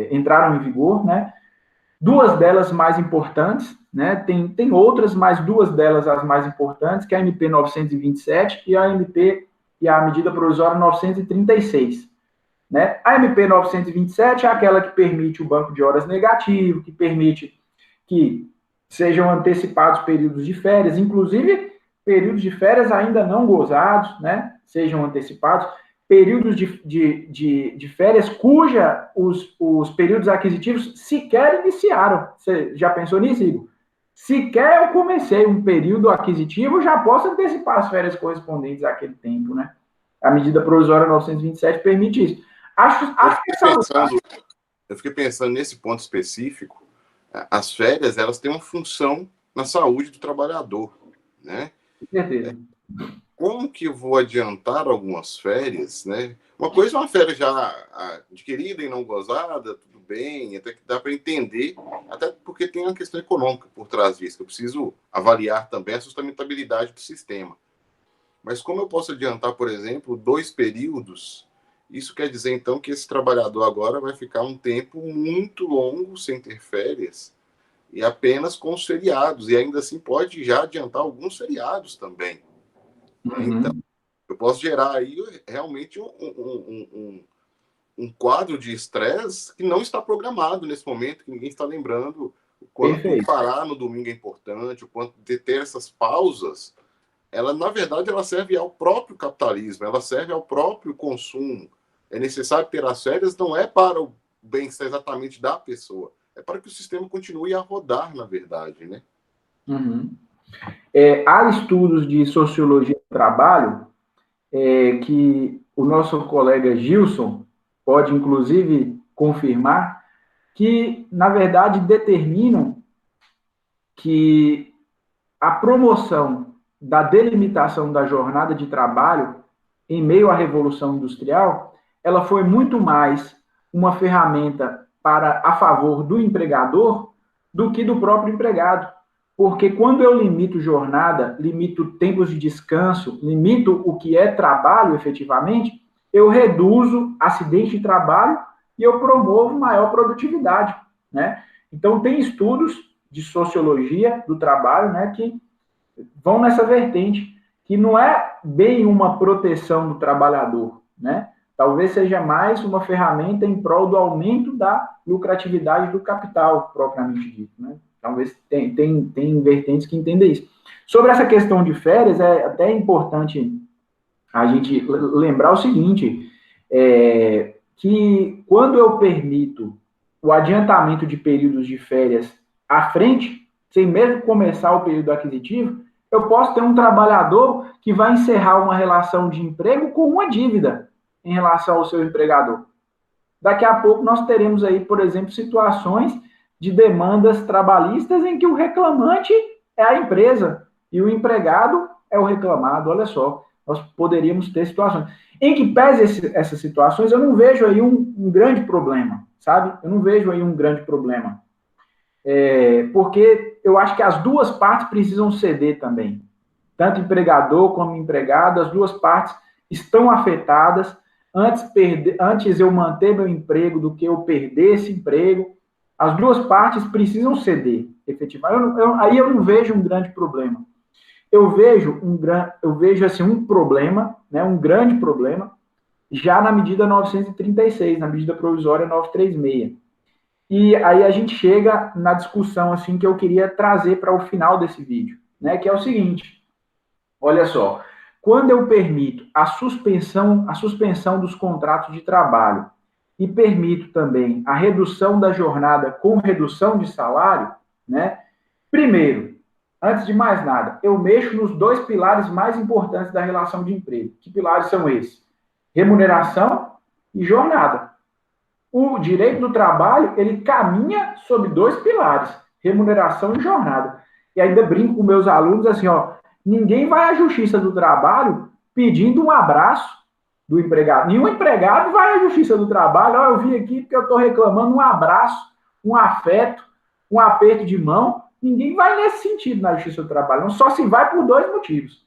entraram em vigor, né? Duas delas mais importantes, né? Tem outras, mas duas delas as mais importantes, que é a MP 927 e a medida provisória 936. Né? A MP 927 é aquela que permite o banco de horas negativo, que permite que sejam antecipados períodos de férias, inclusive períodos de férias ainda não gozados, né? Sejam antecipados, períodos de férias cuja os períodos aquisitivos sequer iniciaram. Você já pensou nisso, Igor? Sequer eu comecei um período aquisitivo, já posso antecipar as férias correspondentes àquele tempo, né? A medida provisória 927 permite isso. Eu fiquei pensando nesse ponto específico. As férias, elas têm uma função na saúde do trabalhador, né? Com certeza. Como que eu vou adiantar algumas férias, né? Uma coisa é uma férias já adquirida e não gozada, tudo bem, até que dá para entender, até porque tem uma questão econômica por trás disso, que eu preciso avaliar também a sustentabilidade do sistema. Mas como eu posso adiantar, por exemplo, 2 períodos, isso quer dizer, então, que esse trabalhador agora vai ficar um tempo muito longo sem ter férias e apenas com os feriados, e ainda assim pode já adiantar alguns feriados também. Uhum. Então, eu posso gerar aí realmente um quadro de estresse que não está programado nesse momento, que ninguém está lembrando o quanto parar no domingo é importante, o quanto de ter essas pausas, ela, na verdade, ela serve ao próprio capitalismo, ela serve ao próprio consumo. É necessário ter as férias, não é para o bem-estar exatamente da pessoa, é para que o sistema continue a rodar, na verdade, né? Uhum. Há estudos de sociologia do trabalho que o nosso colega Gilson pode, inclusive, confirmar, que, na verdade, determinam que a promoção da delimitação da jornada de trabalho em meio à Revolução Industrial, ela foi muito mais uma ferramenta a favor do empregador do que do próprio empregado. Porque quando eu limito jornada, limito tempos de descanso, limito o que é trabalho efetivamente, eu reduzo acidente de trabalho e eu promovo maior produtividade, né? Então, tem estudos de sociologia do trabalho, né, que vão nessa vertente, que não é bem uma proteção do trabalhador, né? Talvez seja mais uma ferramenta em prol do aumento da lucratividade do capital, propriamente dito, né? Talvez tem vertentes que entendem isso. Sobre essa questão de férias, é até importante a gente lembrar o seguinte, que quando eu permito o adiantamento de períodos de férias à frente, sem mesmo começar o período aquisitivo, eu posso ter um trabalhador que vai encerrar uma relação de emprego com uma dívida em relação ao seu empregador. Daqui a pouco nós teremos aí, por exemplo, situações de demandas trabalhistas em que o reclamante é a empresa e o empregado é o reclamado. Olha só, nós poderíamos ter situações. Em que pese essas situações, eu não vejo aí um grande problema, sabe? Eu não vejo aí um grande problema. Porque eu acho que as duas partes precisam ceder também. Tanto empregador como empregado, as duas partes estão afetadas. Antes eu manter meu emprego do que eu perder esse emprego. As duas partes precisam ceder, efetivamente. Aí eu não vejo um grande problema. Eu vejo assim, um problema, né, um grande problema, já na medida 936, na medida provisória 936. E aí a gente chega na discussão assim que eu queria trazer para o final desse vídeo, né, que é o seguinte: olha só, quando eu permito a suspensão dos contratos de trabalho e permito também a redução da jornada com redução de salário, né? Primeiro, antes de mais nada, eu mexo nos 2 pilares mais importantes da relação de emprego. Que pilares são esses? Remuneração e jornada. O direito do trabalho, ele caminha sobre 2 pilares, remuneração e jornada. E ainda brinco com meus alunos assim, ó, ninguém vai à Justiça do Trabalho pedindo um abraço do empregado. Nenhum empregado vai à Justiça do Trabalho, ó, eu vim aqui porque eu estou reclamando um abraço, um afeto, um aperto de mão. Ninguém vai nesse sentido na Justiça do Trabalho. Não, só se vai por 2 motivos.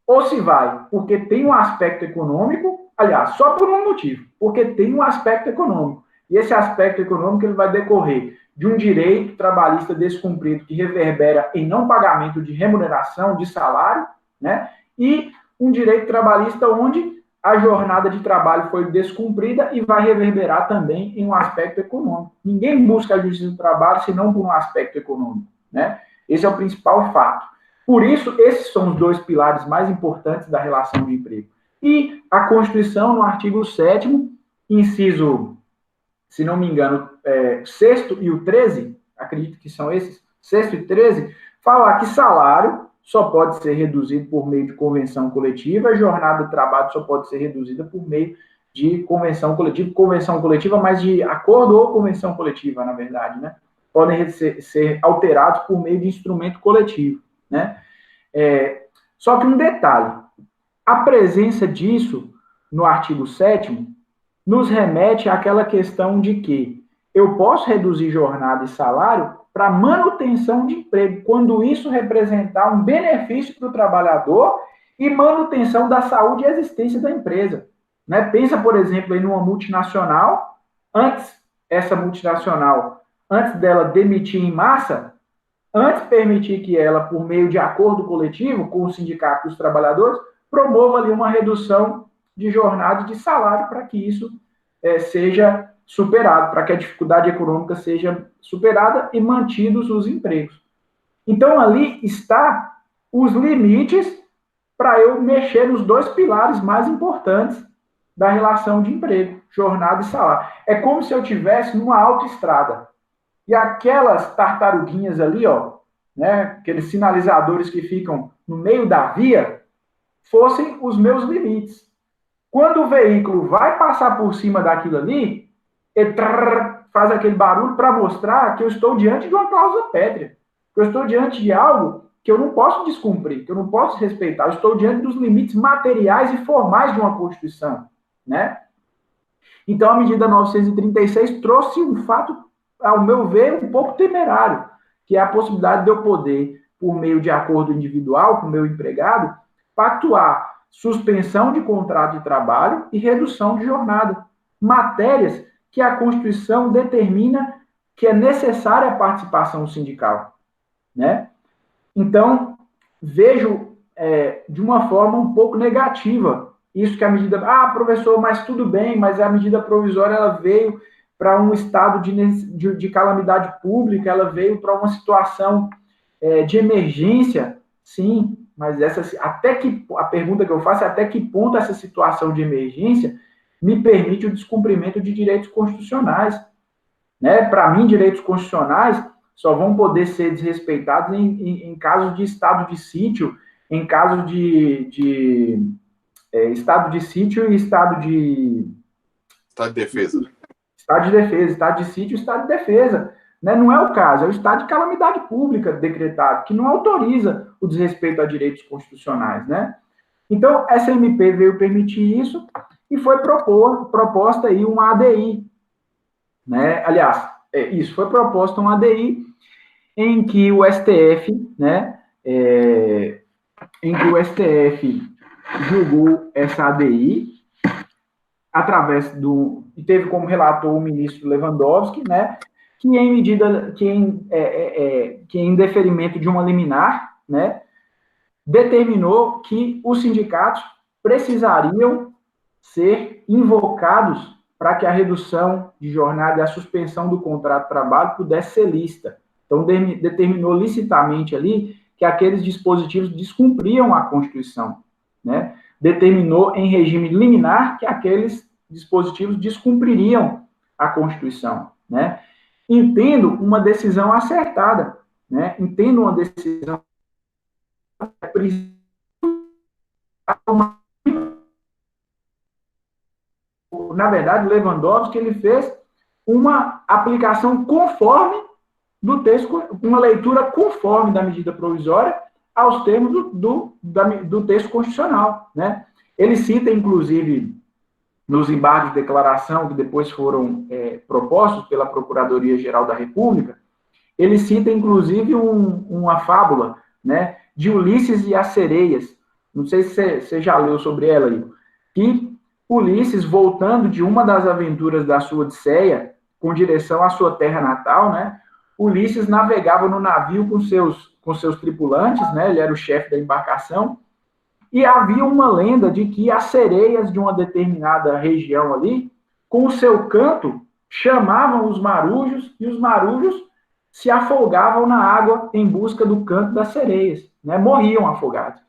Ou se vai porque tem um aspecto econômico, aliás, só por um motivo, porque tem um aspecto econômico. E esse aspecto econômico ele vai decorrer de um direito trabalhista descumprido que reverbera em não pagamento de remuneração, de salário, né? E um direito trabalhista onde a jornada de trabalho foi descumprida e vai reverberar também em um aspecto econômico. Ninguém busca a justiça do trabalho senão por um aspecto econômico, né? Esse é o principal fato. Por isso, esses são os 2 pilares mais importantes da relação de emprego. E a Constituição, no artigo 7º, inciso, se não me engano, 6º e o 13, acredito que são esses, 6º e 13, fala que salário só pode ser reduzido por meio de convenção coletiva, jornada de trabalho só pode ser reduzida por meio de convenção coletiva, mas de acordo ou convenção coletiva, na verdade, né? Podem ser alterados por meio de instrumento coletivo, né? Só que um detalhe, a presença disso no artigo 7º nos remete àquela questão de que eu posso reduzir jornada e salário para manutenção de emprego, quando isso representar um benefício para o trabalhador e manutenção da saúde e existência da empresa. Né? Pensa, por exemplo, em uma multinacional, essa multinacional, antes dela demitir em massa, antes permitir que ela, por meio de acordo coletivo com o sindicato dos trabalhadores, promova ali uma redução de jornada e de salário para que isso seja superado, para que a dificuldade econômica seja superada e mantidos os empregos. Então, ali está os limites para eu mexer nos dois pilares mais importantes da relação de emprego, jornada e salário. É como se eu tivesse numa autoestrada e aquelas tartaruguinhas ali, né, aqueles sinalizadores que ficam no meio da via, fossem os meus limites. Quando o veículo vai passar por cima daquilo ali, ele faz aquele barulho para mostrar que eu estou diante de uma cláusula pétrea, que eu estou diante de algo que eu não posso descumprir, que eu não posso respeitar, eu estou diante dos limites materiais e formais de uma Constituição, né? Então, a medida 936 trouxe um fato, ao meu ver, um pouco temerário, que é a possibilidade de eu poder, por meio de acordo individual com o meu empregado, pactuar suspensão de contrato de trabalho e redução de jornada. Matérias que a Constituição determina que é necessária a participação sindical, né? Então, vejo de uma forma um pouco negativa isso que a medida... professor, mas tudo bem, mas a medida provisória ela veio para um estado de calamidade pública, ela veio para uma situação de emergência, sim, mas a pergunta que eu faço é até que ponto essa situação de emergência me permite o descumprimento de direitos constitucionais. Né? Para mim, direitos constitucionais só vão poder ser desrespeitados em casos de estado de sítio, em casos de estado de sítio e estado de defesa. Estado de defesa, estado de sítio e estado de defesa. Né? Não é o caso, é o estado de calamidade pública decretado, que não autoriza o desrespeito a direitos constitucionais. Né? Então, essa MP veio permitir isso e foi proposta aí uma ADI. Né? Aliás, foi proposta uma ADI em que o STF, né, julgou essa ADI através e teve como relator o ministro Lewandowski, né, que em deferimento de uma liminar, né, determinou que os sindicatos precisariam ser invocados para que a redução de jornada e a suspensão do contrato de trabalho pudesse ser lícita. Então, determinou licitamente ali que aqueles dispositivos descumpriam a Constituição, né? Determinou em regime liminar que aqueles dispositivos descumpririam a Constituição, né? Entendo uma decisão acertada, né? Entendo uma decisão na verdade, o Lewandowski ele fez uma aplicação conforme do texto, uma leitura conforme da medida provisória aos termos do texto constitucional, né? Ele cita, inclusive, nos embargos de declaração que depois foram propostos pela Procuradoria-Geral da República, ele cita, inclusive, uma fábula, né, de Ulisses e as Sereias. Não sei se você já leu sobre ela aí. Que Ulisses, voltando de uma das aventuras da sua Odisseia, com direção à sua terra natal, né, Ulisses navegava no navio com seus tripulantes, né, ele era o chefe da embarcação, e havia uma lenda de que as sereias de uma determinada região ali, com o seu canto, chamavam os marujos, e os marujos se afogavam na água em busca do canto das sereias, né, morriam afogados.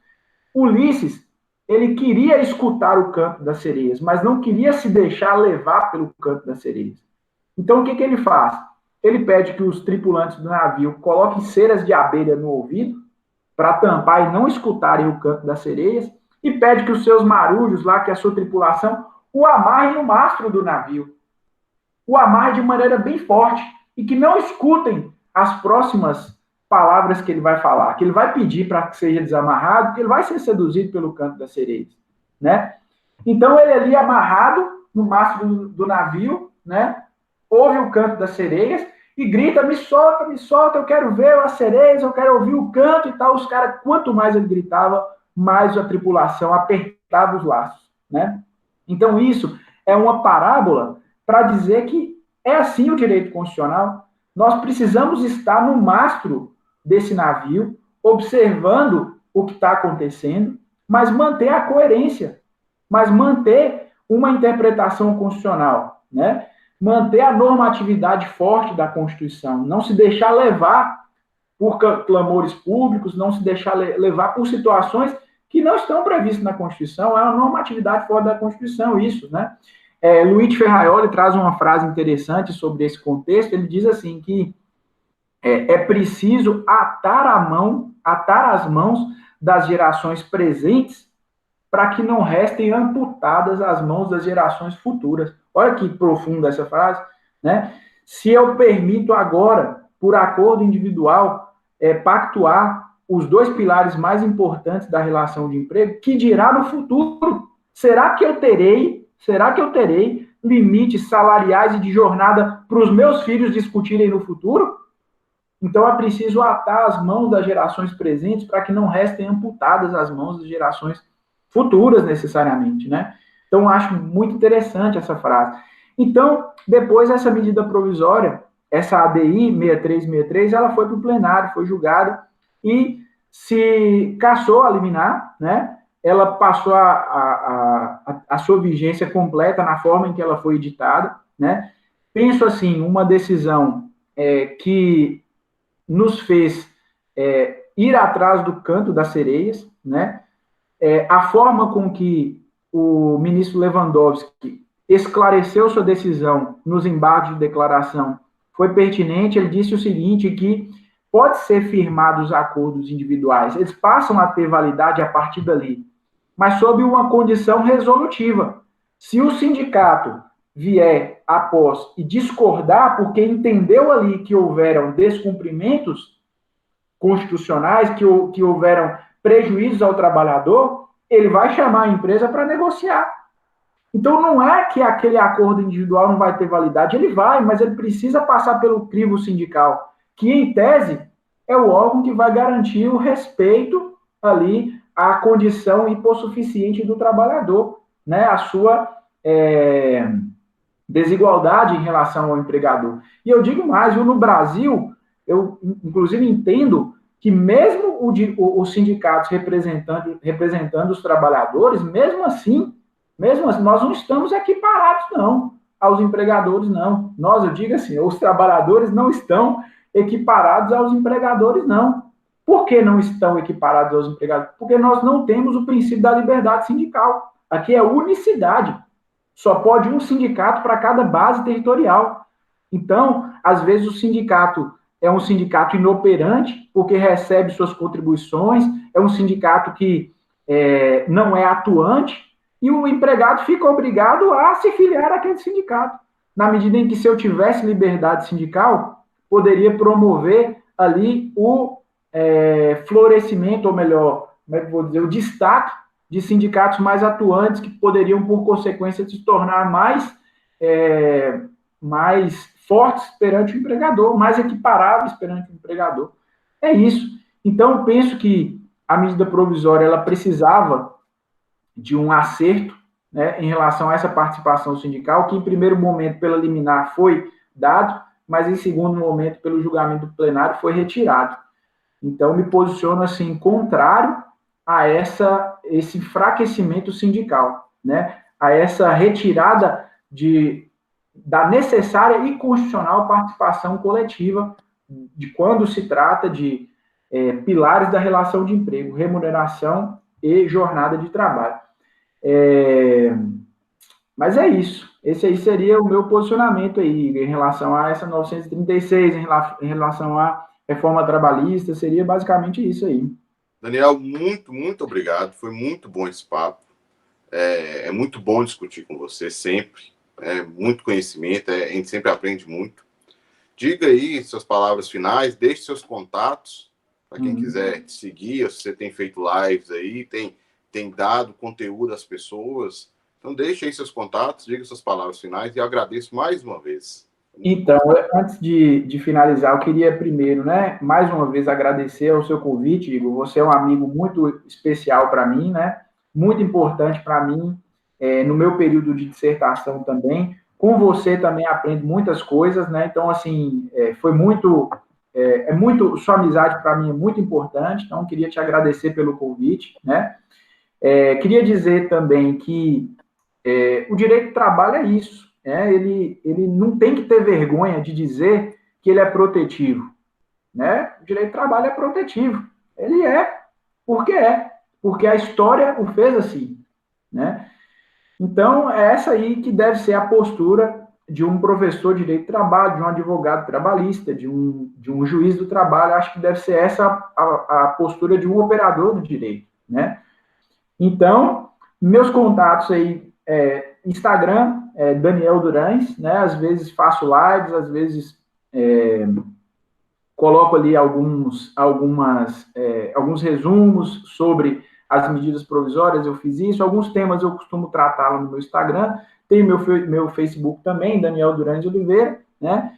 Ulisses, ele queria escutar o canto das sereias, mas não queria se deixar levar pelo canto das sereias. Então, o que ele faz? Ele pede que os tripulantes do navio coloquem ceras de abelha no ouvido para tampar e não escutarem o canto das sereias, e pede que os seus marujos lá, que é a sua tripulação, o amarrem no mastro do navio. O amarrem de maneira bem forte e que não escutem as próximas palavras que ele vai falar, que ele vai pedir para que seja desamarrado, porque ele vai ser seduzido pelo canto das sereias, né? Então, ele ali amarrado no mastro do navio, né? Ouve o canto das sereias e grita, me solta, eu quero ver as sereias, eu quero ouvir o canto e tal. Os caras, quanto mais ele gritava, mais a tripulação apertava os laços, né? Então, isso é uma parábola para dizer que é assim o direito constitucional. Nós precisamos estar no mastro desse navio, observando o que está acontecendo, mas manter a coerência, mas manter uma interpretação constitucional, né? Manter a normatividade forte da Constituição, não se deixar levar por clamores públicos, não se deixar levar por situações que não estão previstas na Constituição, é uma normatividade forte da Constituição, isso, né? Luiz Ferraioli traz uma frase interessante sobre esse contexto, ele diz assim, que é preciso atar as mãos das gerações presentes para que não restem amputadas as mãos das gerações futuras. Olha que profunda essa frase, né? Se eu permito agora, por acordo individual, pactuar os dois pilares mais importantes da relação de emprego, que dirá no futuro? Será que eu terei limites salariais e de jornada para os meus filhos discutirem no futuro? Então, é preciso atar as mãos das gerações presentes para que não restem amputadas as mãos das gerações futuras, necessariamente, né? Então, acho muito interessante essa frase. Então, depois, essa medida provisória, essa ADI 6363, ela foi para o plenário, foi julgada e se cassou a liminar, né? Ela passou a sua vigência completa na forma em que ela foi editada, né? Penso assim, uma decisão que nos fez ir atrás do canto das sereias, né? A forma com que o ministro Lewandowski esclareceu sua decisão nos embargos de declaração foi pertinente. Ele disse o seguinte, que pode ser firmados acordos individuais, eles passam a ter validade a partir dali, mas sob uma condição resolutiva. Se o sindicato vier após e discordar, porque entendeu ali que houveram descumprimentos constitucionais, que houveram prejuízos ao trabalhador, ele vai chamar a empresa para negociar. Então, não é que aquele acordo individual não vai ter validade, ele vai, mas ele precisa passar pelo crivo sindical, que, em tese, é o órgão que vai garantir o respeito ali à condição hipossuficiente do trabalhador, né, a sua desigualdade em relação ao empregador. E eu digo mais, no Brasil, eu, inclusive, entendo que mesmo os sindicatos representando os trabalhadores, mesmo assim, nós não estamos equiparados, não, aos empregadores, não. Eu digo assim, os trabalhadores não estão equiparados aos empregadores, não. Por que não estão equiparados aos empregadores? Porque nós não temos o princípio da liberdade sindical. Aqui é unicidade. Só pode um sindicato para cada base territorial. Então, às vezes, o sindicato é um sindicato inoperante, porque recebe suas contribuições, é um sindicato que não é atuante, e o empregado fica obrigado a se filiar àquele sindicato. Na medida em que, se eu tivesse liberdade sindical, poderia promover ali o florescimento, ou melhor, como é que eu vou dizer, o destaque de sindicatos mais atuantes, que poderiam, por consequência, se tornar mais fortes perante o empregador, mais equiparáveis perante o empregador. É isso. Então, eu penso que a medida provisória ela precisava de um acerto, né, em relação a essa participação sindical, que em primeiro momento, pela liminar, foi dado, mas em segundo momento, pelo julgamento do plenário, foi retirado. Então, me posiciono assim, contrário a esse enfraquecimento sindical, né, a essa retirada da necessária e constitucional participação coletiva de quando se trata de pilares da relação de emprego, remuneração e jornada de trabalho. Mas é isso. Esse aí seria o meu posicionamento aí em relação a essa 936, em relação à reforma trabalhista, seria basicamente isso aí. Daniel, muito, muito obrigado. Foi muito bom esse papo. É muito bom discutir com você sempre. Muito conhecimento, a gente sempre aprende muito. Diga aí suas palavras finais, deixe seus contatos para quem quiser te seguir. Você tem feito lives aí, tem dado conteúdo às pessoas. Então, deixe aí seus contatos, diga suas palavras finais e agradeço mais uma vez. Então, antes de finalizar, eu queria primeiro, né, mais uma vez agradecer ao seu convite, Igor. Você é um amigo muito especial para mim, né? Muito importante para mim, no meu período de dissertação também. Com você também aprendo muitas coisas, né? Então, assim, foi muito, sua amizade para mim é muito importante. Então, queria te agradecer pelo convite, né? Queria dizer também que o direito do trabalho é isso. Ele não tem que ter vergonha de dizer que ele é protetivo. Né? O direito do trabalho é protetivo. Ele é. Porque a história o fez assim. Né? Então, é essa aí que deve ser a postura de um professor de direito do trabalho, de um advogado trabalhista, de um juiz do trabalho. Acho que deve ser essa a postura de um operador do direito. Né? Então, meus contatos aí, Instagram, Daniel Durães, né? Às vezes faço lives, às vezes coloco ali alguns resumos sobre as medidas provisórias, eu fiz isso. Alguns temas eu costumo tratar lá no meu Instagram. Tem meu Facebook também, Daniel Durães Oliveira, né?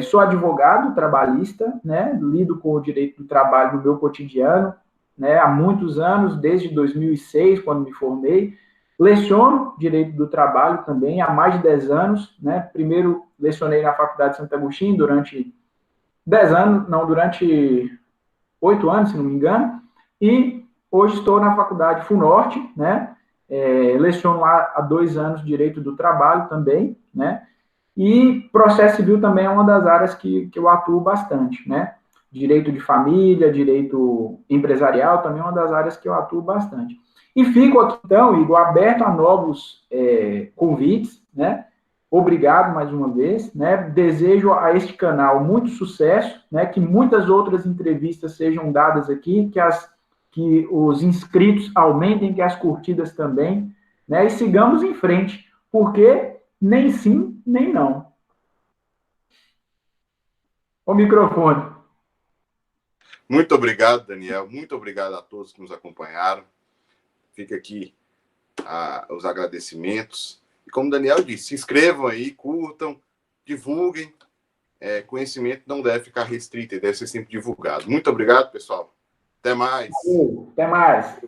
Sou advogado trabalhista, né? Lido com o direito do trabalho no meu cotidiano, né? Há muitos anos, desde 2006, quando me formei. Leciono direito do trabalho também há mais de 10 anos, né? Primeiro lecionei na Faculdade de Santo Agostinho durante 10 anos, não, durante 8 anos, se não me engano, e hoje estou na Faculdade FUNORTE, né? Leciono lá há 2 anos Direito do Trabalho também, né? E processo civil também é uma das áreas que eu atuo bastante, né? Direito de família, direito empresarial também é uma das áreas que eu atuo bastante. E fico aqui, então, Igor, aberto a novos convites, né? Obrigado mais uma vez, né? Desejo a este canal muito sucesso, né? Que muitas outras entrevistas sejam dadas aqui, que os inscritos aumentem, que as curtidas também, né? E sigamos em frente, porque nem sim, nem não. O microfone. Muito obrigado, Daniel. Muito obrigado a todos que nos acompanharam. Fica aqui os agradecimentos. E como o Daniel disse, se inscrevam aí, curtam, divulguem. Conhecimento não deve ficar restrito, deve ser sempre divulgado. Muito obrigado, pessoal. Até mais. Até mais.